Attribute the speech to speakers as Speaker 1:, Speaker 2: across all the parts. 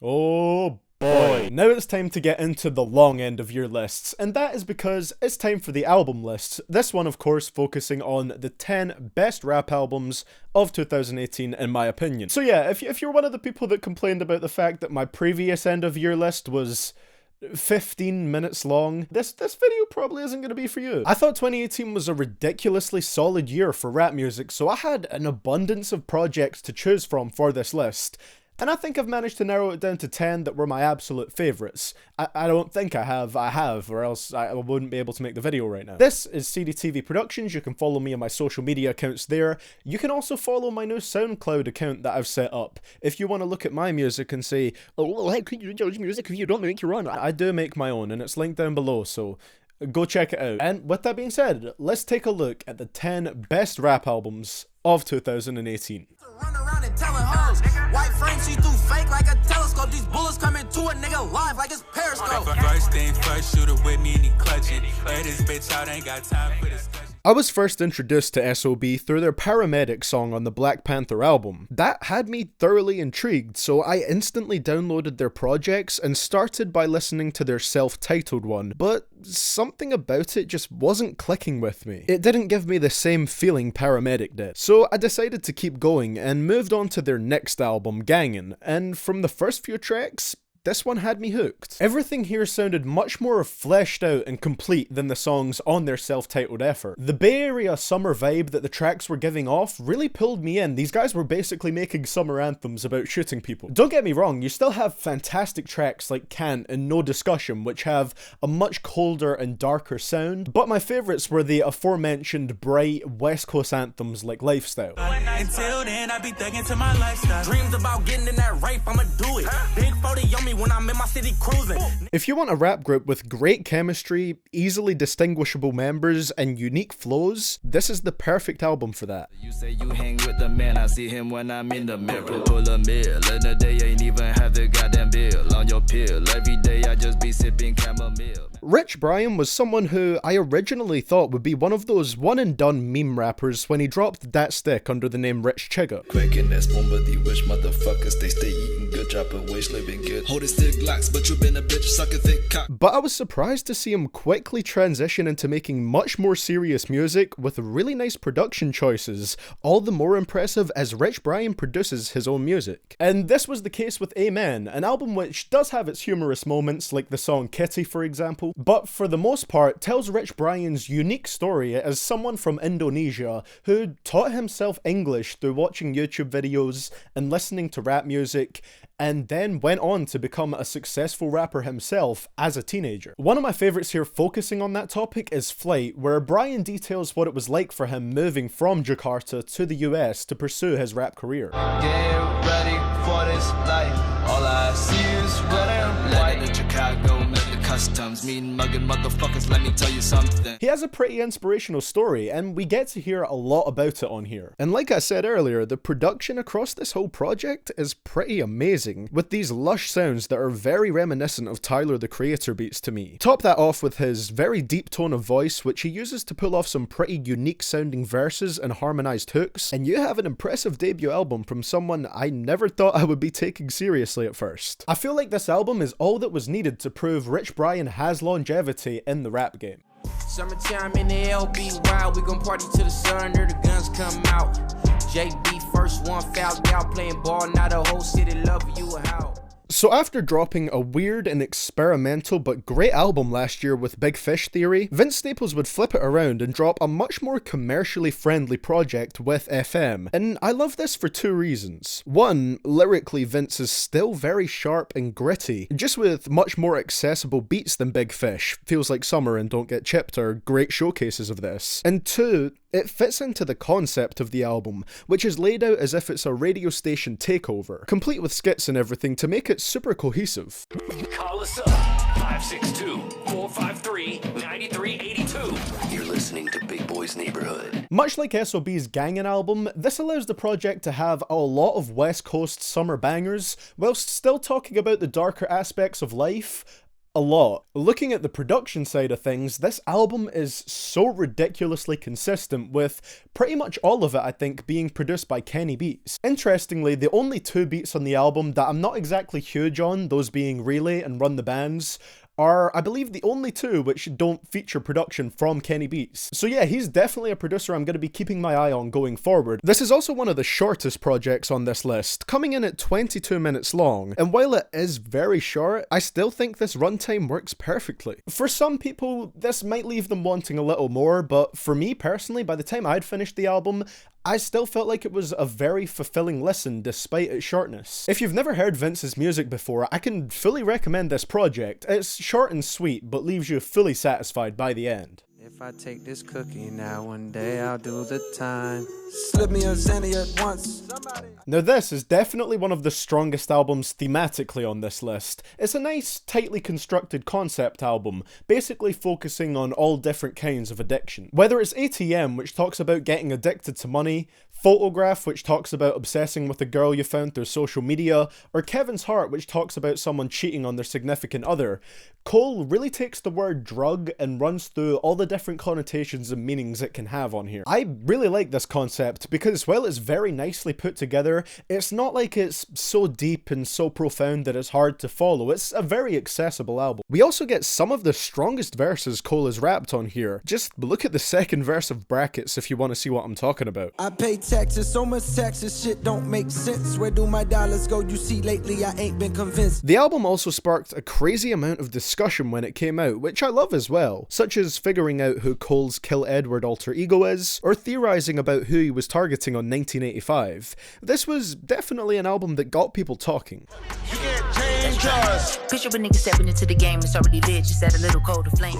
Speaker 1: Oh boy. Now it's time to get into the long end of your lists, and that is because it's time for the album list. This one, of course, focusing on the 10 best rap albums of 2018 in my opinion. So yeah, if you're one of the people that complained about the fact that my previous end of year list was 15 minutes long, this video probably isn't going to be for you. I thought 2018 was a ridiculously solid year for rap music, so I had an abundance of projects to choose from for this list. And I think I've managed to narrow it down to 10 that were my absolute favourites. I don't think I have, or else I wouldn't be able to make the video right now. This is CDTVProductions. You can follow me on my social media accounts there. You can also follow my new SoundCloud account that I've set up. If you want to look at my music and say, oh, well, how could you judge music if you don't make your own? I do make my own, and it's linked down below, so go check it out. And with that being said, let's take a look at the 10 best rap albums of 2018.
Speaker 2: Run around and telling hoes, white frame see through fake like a telescope. These bullets coming to a nigga live like it's Periscope. First thing first, shoot it with me and he clutching. Let this bitch out, ain't got time for discussion.
Speaker 1: I was first introduced to SOB through their Paramedic song on the Black Panther album. That had me thoroughly intrigued, so I instantly downloaded their projects and started by listening to their self-titled one, but something about it just wasn't clicking with me. It didn't give me the same feeling Paramedic did. So I decided to keep going and moved on to their next album, Gangin', and from the first few tracks, this one had me hooked. Everything here sounded much more fleshed out and complete than the songs on their self-titled effort. The Bay Area summer vibe that the tracks were giving off really pulled me in. These guys were basically making summer anthems about shooting people. Don't get me wrong, you still have fantastic tracks like Can't and No Discussion, which have a much colder and darker sound, but my favourites were the aforementioned bright West Coast anthems like Lifestyle.
Speaker 2: Until then, I be thugging to my lifestyle. Dreams about getting in that rape, I'ma do it. Big 40 on me when I'm in my city cruising.
Speaker 1: If you want a rap group with great chemistry, easily distinguishable members, and unique flows, this is the perfect album for that.
Speaker 3: You say you hang with the man, I see him when I'm in the mirror. Pull a meal, and the day ain't even have the goddamn bill on your pill. Every day I just be sipping chamomile.
Speaker 1: Rich Brian was someone who I originally thought would be one of those one-and-done meme rappers when he dropped that stick under the name Rich Chigga.
Speaker 3: Quaking that spoon, but the wish motherfuckers, they stay eating good, dropping waist, living good. Holding stick locks, but you been a bitch, suck a thick cock.
Speaker 1: But I was surprised to see him quickly transition into making much more serious music with really nice production choices, all the more impressive as Rich Brian produces his own music. And this was the case with Amen, an album which does have its humorous moments like the song Kitty for example, but for the most part tells Rich Brian's unique story as someone from Indonesia who taught himself English through watching YouTube videos and listening to rap music, and then went on to become a successful rapper himself as a teenager. One of my favourites here focusing on that topic is Flight, where Brian details what it was like for him moving from Jakarta to the US to pursue his rap career.
Speaker 3: Get ready for this life. All I see is red and white. In Chicago, met the customs. Mean mugging motherfuckers, let me tell you something.
Speaker 1: He has a pretty inspirational story, and we get to hear a lot about it on here. And like I said earlier, the production across this whole project is pretty amazing, with these lush sounds that are very reminiscent of Tyler the Creator beats to me. Top that off with his very deep tone of voice, which he uses to pull off some pretty unique sounding verses and harmonized hooks, and you have an impressive debut album from someone I never thought I would be taking seriously at first. I feel like this album is all that was needed to prove Rich Brian has longevity in the rap game.
Speaker 2: Summertime in the LB wild, we gon' party till the sun or the guns come out. JB first one fouled out, playing ball, now the whole city love you how.
Speaker 1: So after dropping a weird and experimental but great album last year with Big Fish Theory, Vince Staples would flip it around and drop a much more commercially friendly project with FM, and I love this for two reasons. One, lyrically Vince is still very sharp and gritty, just with much more accessible beats than Big Fish. Feels Like Summer and Don't Get Chipped are great showcases of this. And two, it fits into the concept of the album, which is laid out as if it's a radio station takeover, complete with skits and everything to make it super cohesive.
Speaker 4: Call us up, 562-453-9382. You're listening to Big Boy's Neighborhood.
Speaker 1: Much like SOB's Gangin' album, this allows the project to have a lot of West Coast summer bangers, whilst still talking about the darker aspects of life, A lot. Looking at the production side of things, this album is so ridiculously consistent, with pretty much all of it, I think, being produced by Kenny Beats. Interestingly, the only two beats on the album that I'm not exactly huge on, those being Relay and Run the Bands, are, I believe, the only two which don't feature production from Kenny Beats. So yeah, he's definitely a producer I'm going to be keeping my eye on going forward. This is also one of the shortest projects on this list, coming in at 22 minutes long, and while it is very short, I still think this runtime works perfectly. For some people, this might leave them wanting a little more, but for me personally, by the time I'd finished the album, I still felt like it was a very fulfilling listen despite its shortness. If you've never heard Vince's music before, I can fully recommend this project. It's short and sweet, but leaves you fully satisfied by the end.
Speaker 5: If I take this cookie now, one day I'll do the time. Slip me a Zanny at once.
Speaker 1: Now this is definitely one of the strongest albums thematically on this list. It's a nice, tightly constructed concept album, basically focusing on all different kinds of addiction. Whether it's ATM, which talks about getting addicted to money, Photograph, which talks about obsessing with a girl you found through social media, or Kevin's Heart, which talks about someone cheating on their significant other, Cole really takes the word drug and runs through all the different connotations and meanings it can have on here. I really like this concept because while it's very nicely put together, it's not like it's so deep and so profound that it's hard to follow. It's a very accessible album. We also get some of the strongest verses Cole has rapped on here. Just look at the second verse of Brackets if you want to see what I'm talking about.
Speaker 5: I pay taxes, so much taxes, shit don't make sense. Where do my dollars go? You see, lately I ain't been convinced.
Speaker 1: The album also sparked a crazy amount of discussion when it came out, which I love as well, such as figuring out who Cole's Kill Edward alter ego is, or theorizing about who he was targeting on 1985. This was definitely an album that got people talking.
Speaker 6: You can't change us. Picture a nigga stepping into the game, it's already lit, just add a little cold to flame.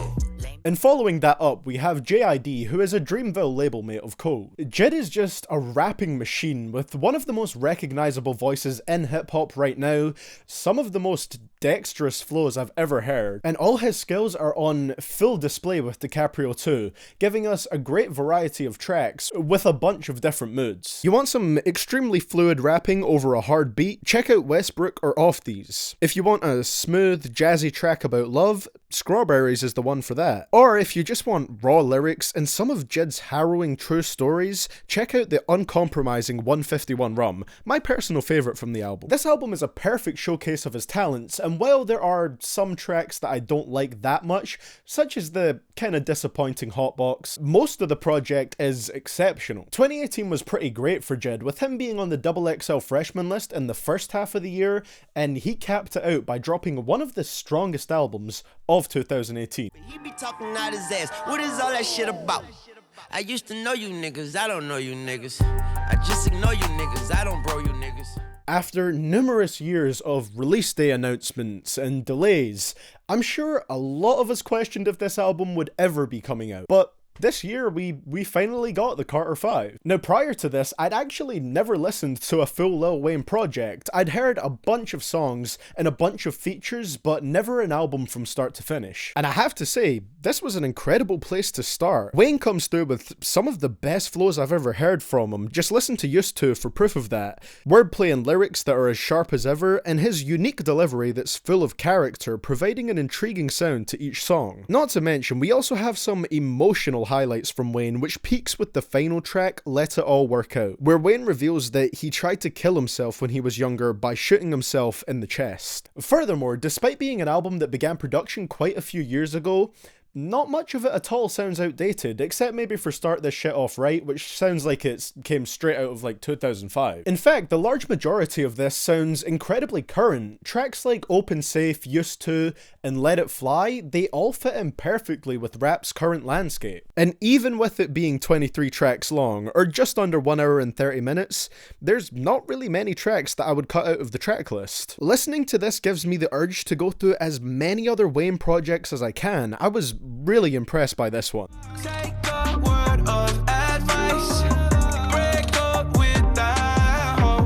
Speaker 1: And following that up, we have JID, who is a Dreamville label mate of Cole. Jid is just a rapping machine with one of the most recognizable voices in hip-hop right now, some of the most dexterous flows I've ever heard, and all his skills are on full display with DiCaprio 2, giving us a great variety of tracks with a bunch of different moods. You want some extremely fluid rapping over a hard beat? Check out Westbrook or Off These. If you want a smooth, jazzy track about love, Strawberries is the one for that. Or if you just want raw lyrics and some of Jid's harrowing true stories, check out the uncompromising 151 Rum, my personal favourite from the album. This album is a perfect showcase of his talents, and while there are some tracks that I don't like that much, such as the kinda disappointing Hotbox, most of the project is exceptional. 2018 was pretty great for Jid, with him being on the XXL freshman list in the first half of the year, and he capped it out by dropping one of the strongest albums of 2018.
Speaker 7: He be talking out his ass. What is all that shit about? I used to know you niggas, I don't know you niggas. I just ignore you niggas, I don't bro you niggas.
Speaker 1: After numerous years of release day announcements and delays, I'm sure a lot of us questioned if this album would ever be coming out. But this year, we finally got the Carter 5. Now, prior to this, I'd actually never listened to a full Lil Wayne project. I'd heard a bunch of songs and a bunch of features, but never an album from start to finish. And I have to say, this was an incredible place to start. Wayne comes through with some of the best flows I've ever heard from him. Just listen to Used To for proof of that. Wordplay and lyrics that are as sharp as ever, and his unique delivery that's full of character, providing an intriguing sound to each song. Not to mention, we also have some emotional highlights from Wayne, which peaks with the final track, Let It All Work Out, where Wayne reveals that he tried to kill himself when he was younger by shooting himself in the chest. Furthermore, despite being an album that began production quite a few years ago, not much of it at all sounds outdated, except maybe for Start This Shit Off Right, which sounds like it came straight out of like 2005. In fact, the large majority of this sounds incredibly current. Tracks like Open Safe, Used To, and Let It Fly, they all fit in perfectly with rap's current landscape. And even with it being 23 tracks long, or just under 1 hour and 30 minutes, there's not really many tracks that I would cut out of the track list. Listening to this gives me the urge to go through as many other Wayne projects as I can. I was really impressed by this one.
Speaker 2: Take a word of advice. Break up with that hoe.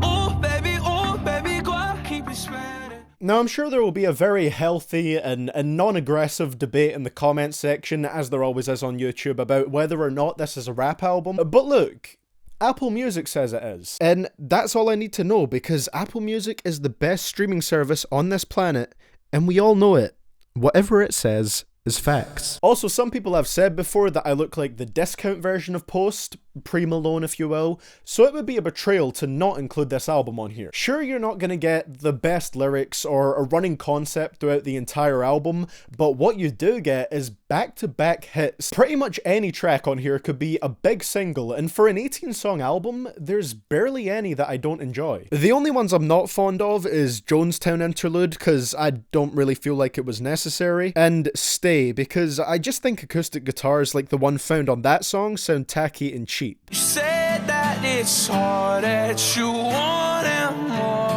Speaker 2: Ooh, baby, go on, keep it spreading.
Speaker 1: Now, I'm sure there will be a very healthy and non-aggressive debate in the comments section, as there always is on YouTube, about whether or not this is a rap album. But look, Apple Music says it is. And that's all I need to know, because Apple Music is the best streaming service on this planet, and we all know it. Whatever it says is facts. Also, some people have said before that I look like the discount version of Post, pre-Malone if you will, so it would be a betrayal to not include this album on here. Sure, you're not gonna get the best lyrics or a running concept throughout the entire album, but what you do get is back-to-back hits. Pretty much any track on here could be a big single, and for an 18-song album, there's barely any that I don't enjoy. The only ones I'm not fond of is Jonestown Interlude, because I don't really feel like it was necessary, and Stay, because I just think acoustic guitars like the one found on that song sound tacky and cheap.
Speaker 2: You said that it's all that you want and more.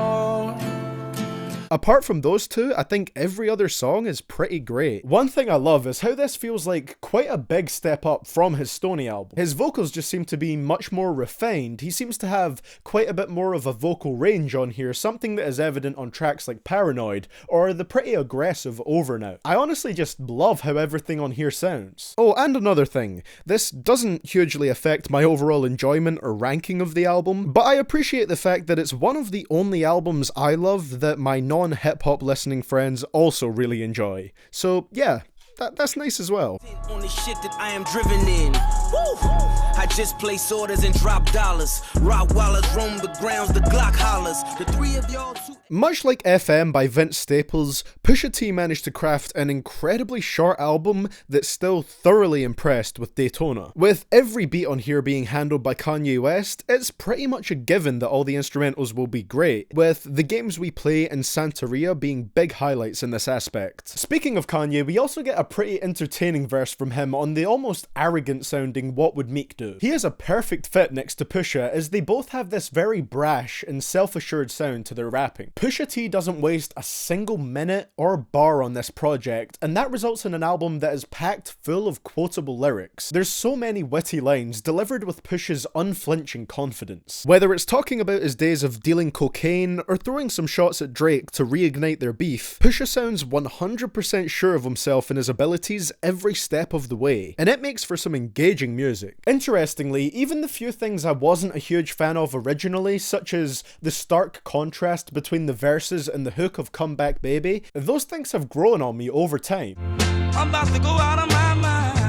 Speaker 1: Apart from those two, I think every other song is pretty great. One thing I love is how this feels like quite a big step up from his Stoney album. His vocals just seem to be much more refined. He seems to have quite a bit more of a vocal range on here, something that is evident on tracks like Paranoid, or the pretty aggressive Over Now. I honestly just love how everything on here sounds. Oh, and another thing, this doesn't hugely affect my overall enjoyment or ranking of the album, but I appreciate the fact that it's one of the only albums I love that my non-hip-hop listening friends also really enjoy. So yeah, that's nice as well.
Speaker 7: On the shit that I am driven in. Woo! I just place orders and drop dollars. Rottweilers roam the grounds, the Glock hollers. The three of y'all too.
Speaker 1: Much like FM by Vince Staples, Pusha T managed to craft an incredibly short album that still thoroughly impressed with Daytona. With every beat on here being handled by Kanye West, it's pretty much a given that all the instrumentals will be great, with The Games We Play and Santeria being big highlights in this aspect. Speaking of Kanye, we also get a pretty entertaining verse from him on the almost arrogant sounding What Would Meek Do. He is a perfect fit next to Pusha, as they both have this very brash and self-assured sound to their rapping. Pusha T doesn't waste a single minute or bar on this project, and that results in an album that is packed full of quotable lyrics. There's so many witty lines delivered with Pusha's unflinching confidence. Whether it's talking about his days of dealing cocaine or throwing some shots at Drake to reignite their beef, Pusha sounds 100% sure of himself and his abilities every step of the way, and it makes for some engaging music. Interestingly, even the few things I wasn't a huge fan of originally, such as the stark contrast between the verses and the hook of Come Back Baby, those things have grown on me over time.
Speaker 2: I'm about to go out of my mind.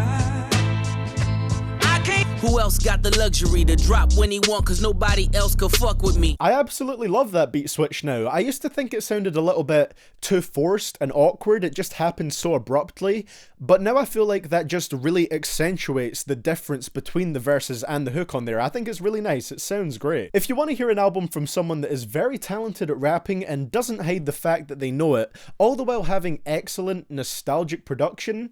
Speaker 2: I can't.
Speaker 7: Who else got the luxury to drop when he want, cause nobody else could fuck with me?
Speaker 1: I absolutely love that beat switch now. I used to think it sounded a little bit too forced and awkward, it just happened so abruptly, but now I feel like that just really accentuates the difference between the verses and the hook on there. I think it's really nice, it sounds great. If you want to hear an album from someone that is very talented at rapping and doesn't hide the fact that they know it, all the while having excellent nostalgic production,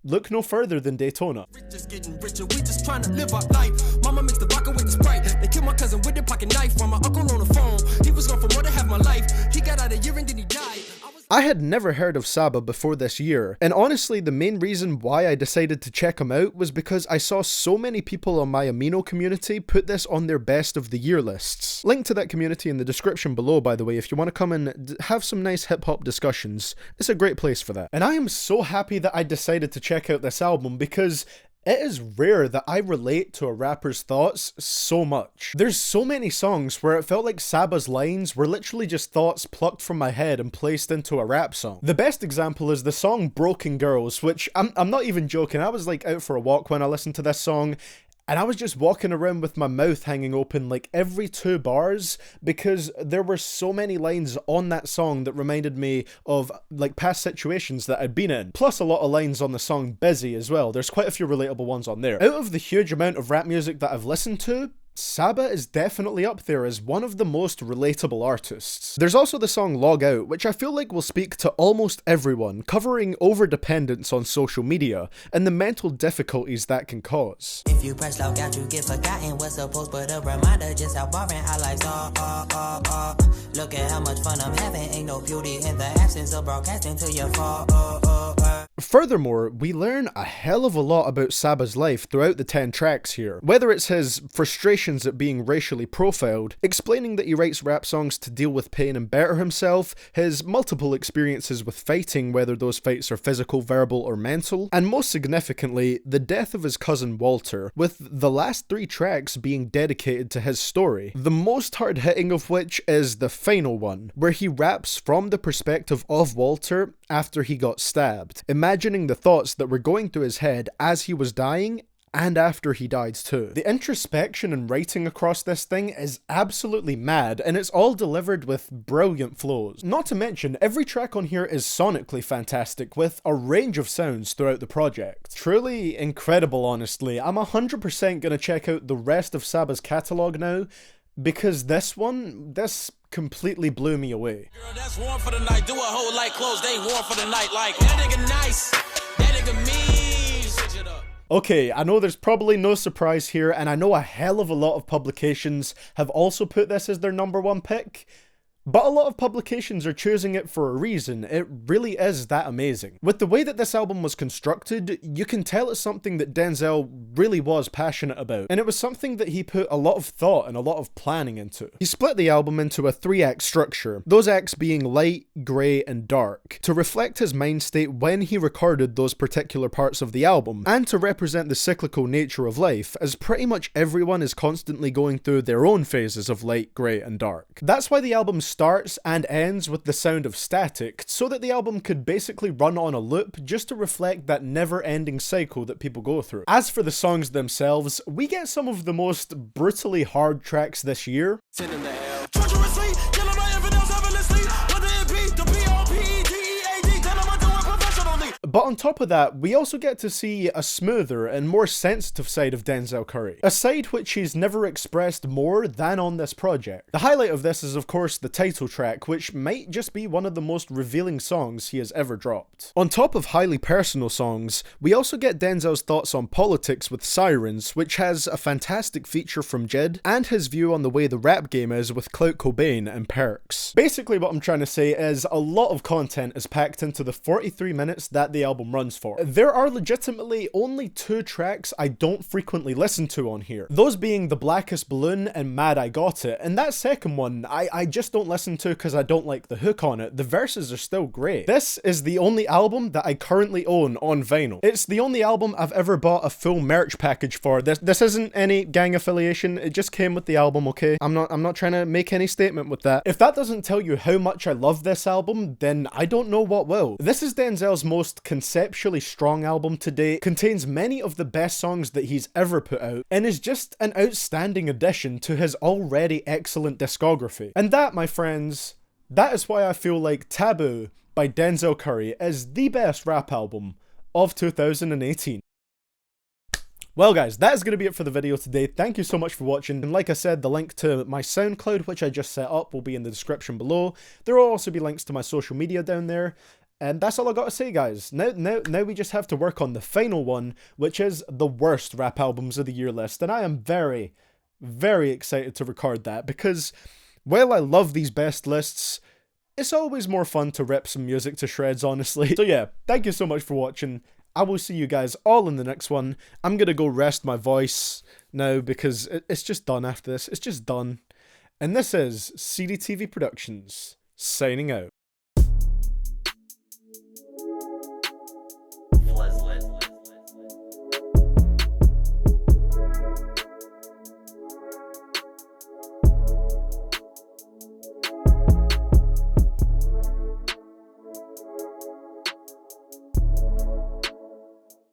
Speaker 1: look no further than Daytona.
Speaker 5: Just getting richer, we just trying to live our life. Mama makes the vodka with the Sprite. They killed my cousin with a pocket knife. From my uncle on the phone, he was gone for more than half my life. He got out a year and then he died.
Speaker 1: I had never heard of Saba before this year, and honestly the main reason why I decided to check him out was because I saw so many people on my Amino community put this on their best of the year lists. Link to that community in the description below, by the way, if you want to come and have some nice hip-hop discussions. It's a great place for that. And I am so happy that I decided to check out this album, because it is rare that I relate to a rapper's thoughts so much. There's so many songs where it felt like Saba's lines were literally just thoughts plucked from my head and placed into a rap song. The best example is the song Broken Girls, which I'm not even joking, I was like out for a walk when I listened to this song, and I was just walking around with my mouth hanging open like every 2 bars, because there were so many lines on that song that reminded me of like past situations that I'd been in. Plus a lot of lines on the song Busy as well. There's quite a few relatable ones on there. Out of the huge amount of rap music that I've listened to, Saba is definitely up there as one of the most relatable artists. There's also the song Log Out, which I feel like will speak to almost everyone, covering overdependence on social media and the mental difficulties that can cause.
Speaker 8: If you press log out, you get forgotten what's supposed, but a reminder just how boring our lives are. Look at how much fun I'm having, ain't no beauty in the absence of broadcasting till you fall.
Speaker 1: Furthermore, we learn a hell of a lot about Saba's life throughout the 10 tracks here. Whether it's his frustrations at being racially profiled, explaining that he writes rap songs to deal with pain and better himself, his multiple experiences with fighting, whether those fights are physical, verbal, or mental, and most significantly, the death of his cousin Walter, with the last 3 tracks being dedicated to his story, the most hard-hitting of which is the final one, where he raps from the perspective of Walter after he got stabbed, imagining the thoughts that were going through his head as he was dying and after he died too. The introspection and writing across this thing is absolutely mad, and it's all delivered with brilliant flows. Not to mention, every track on here is sonically fantastic, with a range of sounds throughout the project. Truly incredible, honestly. I'm 100% gonna check out the rest of Saba's catalogue now, because this completely blew me away.
Speaker 5: Girl, that's warm for the night. Do a whole light clothes, they warm for the night. Like, that nigga nice, that nigga mean. Switch it up.
Speaker 1: Okay, I know there's probably no surprise here, and I know a hell of a lot of publications have also put this as their #1 pick, but a lot of publications are choosing it for a reason. It really is that amazing. With the way that this album was constructed, you can tell it's something that Denzel really was passionate about, and it was something that he put a lot of thought and a lot of planning into. He split the album into a 3-act structure, those acts being light, grey, and dark, to reflect his mind state when he recorded those particular parts of the album, and to represent the cyclical nature of life, as pretty much everyone is constantly going through their own phases of light, grey, and dark. That's why the album starts and ends with the sound of static, so that the album could basically run on a loop just to reflect that never-ending cycle that people go through. As for the songs themselves, we get some of the most brutally hard tracks this year.
Speaker 5: Send him to hell. Treacherously, killing my infidels effortlessly. Whether it be the POPDEAD, tell him I do it professionally.
Speaker 1: But on top of that, we also get to see a smoother and more sensitive side of Denzel Curry, a side which he's never expressed more than on this project. The highlight of this is of course the title track, which might just be one of the most revealing songs he has ever dropped. On top of highly personal songs, we also get Denzel's thoughts on politics with Sirens, which has a fantastic feature from Jid, and his view on the way the rap game is with Clout Cobain and Perks. Basically what I'm trying to say is a lot of content is packed into the 43 minutes that the album runs for. There are legitimately only 2 tracks I don't frequently listen to on here, those being The Blackest Balloon and Mad I Got It, and that second one I just don't listen to because I don't like the hook on it. The verses are still great. This is the only album that I currently own on vinyl. It's the only album I've ever bought a full merch package for. This isn't any gang affiliation, it just came with the album, okay? I'm not trying to make any statement with that. If that doesn't tell you how much I love this album, then I don't know what will. This is Denzel's most conceptually strong album to date, contains many of the best songs that he's ever put out, and is just an outstanding addition to his already excellent discography. And that, my friends, that is why I feel like Taboo by Denzel Curry is the best rap album of 2018. Well guys, that is going to be it for the video today. Thank you so much for watching, and like I said, the link to my SoundCloud, which I just set up, will be in the description below. There will also be links to my social media down there. And that's all I got to say, guys. Now we just have to work on the final one, which is the worst rap albums of the year list. And I am very, very excited to record that, because while I love these best lists, it's always more fun to rip some music to shreds, honestly. So yeah, thank you so much for watching. I will see you guys all in the next one. I'm gonna go rest my voice now, because it's just done after this. It's just done. And this is CDTV Productions, signing out.